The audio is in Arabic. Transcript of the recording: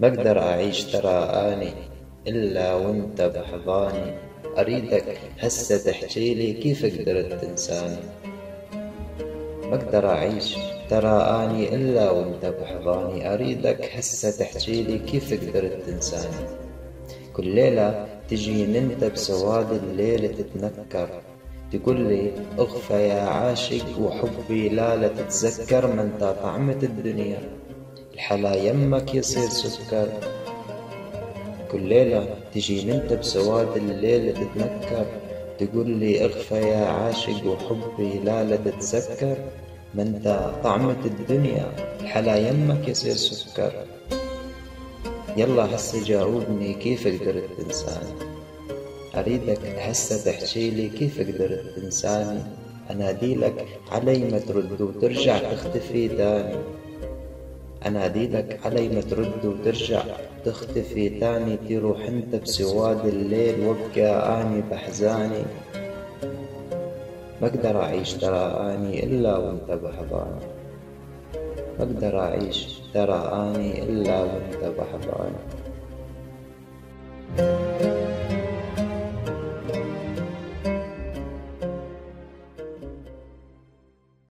ما اقدر اعيش ترى اني الا وانت بحضاني. اريدك هسه تحجيلي كيف قدرت تنساني. ما اقدر اعيش ترى اني الا وانت بحضاني. اريدك هسه تحجيلي كيف قدرت تنساني. كل ليلة تجي انت بسواد الليل تتنكر، تقول لي اغفى يا عاشق وحبي لا تتذكر. ما انت طعمة الدنيا الحلا يمك يصير سكر. كل ليلة تجي انت بسواد الليل تتنكر، تقول لي اغفى يا عاشق وحبي لا تتذكر. ما انت طعمة الدنيا الحلا يمك يصير سكر. يلا هسه جاوبني كيف قدرت تنساني. أريدك هسه تحجيلي كيف قدرت تنساني. أناديلك علي ما ترد وترجع تختفي تاني. أناديلك علي ما ترد وترجع تختفي تاني. تروح انت بسواد الليل وابقى اني بحزاني. ما اقدر اعيش ترى اني الا وانت بحضاني. ما اقدر اعيش ترى اني الا وانت بحضاني.